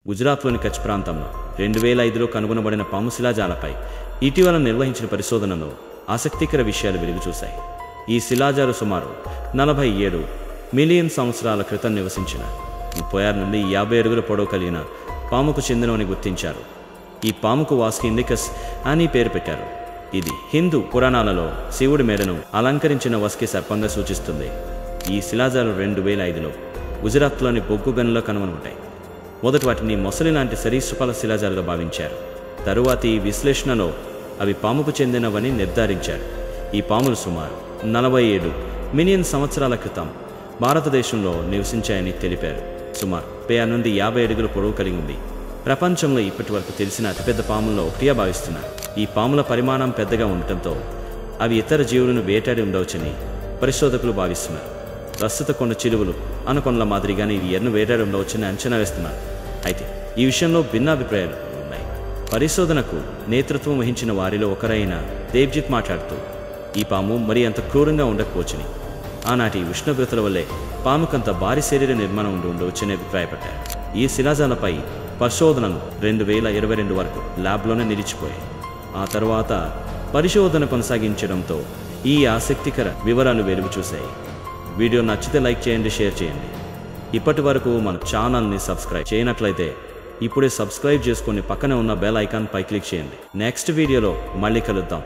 గుజరాత్లోని కచ్ ప్రాంతంలో 2005లో కనుగొనబడిన పాము శిలాజాలపై ఇటీవల నిర్వహించిన పరిశోధనలో ఆసక్తికర విషయాలు వెలుగుచూశాయి. ఈ శిలాజాలు సుమారు 47 మిలియన్ సంవత్సరాల క్రితం నివసించిన 36 నుండి 50 అడుగుల పొడవు కలిగిన పాముకు చెందినవని గుర్తించారు. ఈ పాముకు వాస్కి ఇండికస్ అని పేరు పెట్టారు. ఇది హిందూ పురాణాలలో శివుడి మెడను అలంకరించిన వస్కి సర్పంగా సూచిస్తుంది. ఈ శిలాజాలు 2005లో గుజరాత్లోని బొగ్గు గనుల్లో కనుగొనబడ్డాయి. మొదటి వాటిని మొసలి లాంటి సరీసృపాల శిలాజాలుగా భావించారు. తరువాతి విశ్లేషణలో అవి పాముకు చెందినవని నిర్ధారించారు. ఈ పాములు సుమారు 47 మిలియన్ సంవత్సరాల క్రితం భారతదేశంలో నివసించాయని తెలిపారు. సుమారు 36 నుండి 50 అడుగుల పొడవు కలిగి ఉంది. ప్రపంచంలో ఇప్పటి వరకు తెలిసిన అతిపెద్ద పాముల్లో ఒకటిగా భావిస్తున్నారు. ఈ పాముల పరిమాణం పెద్దగా ఉండటంతో అవి ఇతర జీవులను వేటాడి ఉండవచ్చని పరిశోధకులు భావిస్తున్నారు. ప్రస్తుత కొండ చిలువలు అనుకొండల మాదిరిగానే ఇవి ఎర్ను వేటాడి ఉండవచ్చని అంచనా వేస్తున్నారు. అయితే ఈ విషయంలో భిన్నాభిప్రాయాలు ఉన్నాయి. పరిశోధనకు నేతృత్వం వహించిన వారిలో ఒకరైన దేవ్జిత్ మాట్లాడుతూ ఈ పాము మరీ అంత క్రూరంగా ఉండకపోవచ్చని, ఆనాటి ఉష్ణోగ్రతల వల్లే పాముకంత భారీ శరీర నిర్మాణం ఉండవచ్చని అభిప్రాయపడ్డారు. ఈ శిలాజాలపై పరిశోధనలు 2022 వరకు ల్యాబ్లోనే నిలిచిపోయాయి. ఆ తర్వాత పరిశోధన కొనసాగించడంతో ఈ ఆసక్తికర వివరాలు వెలుగు చూశాయి. వీడియో నచ్చితే లైక్ చేయండి, షేర్ చేయండి. ఇప్పటి వరకు మన ఛానల్ని సబ్స్క్రైబ్ చేయనట్లయితే ఇప్పుడే సబ్స్క్రైబ్ చేసుకొని పక్కనే ఉన్న బెల్ ఐకాన్ పై క్లిక్ చేయండి. నెక్స్ట్ వీడియోలో మళ్ళీ కలుద్దాం.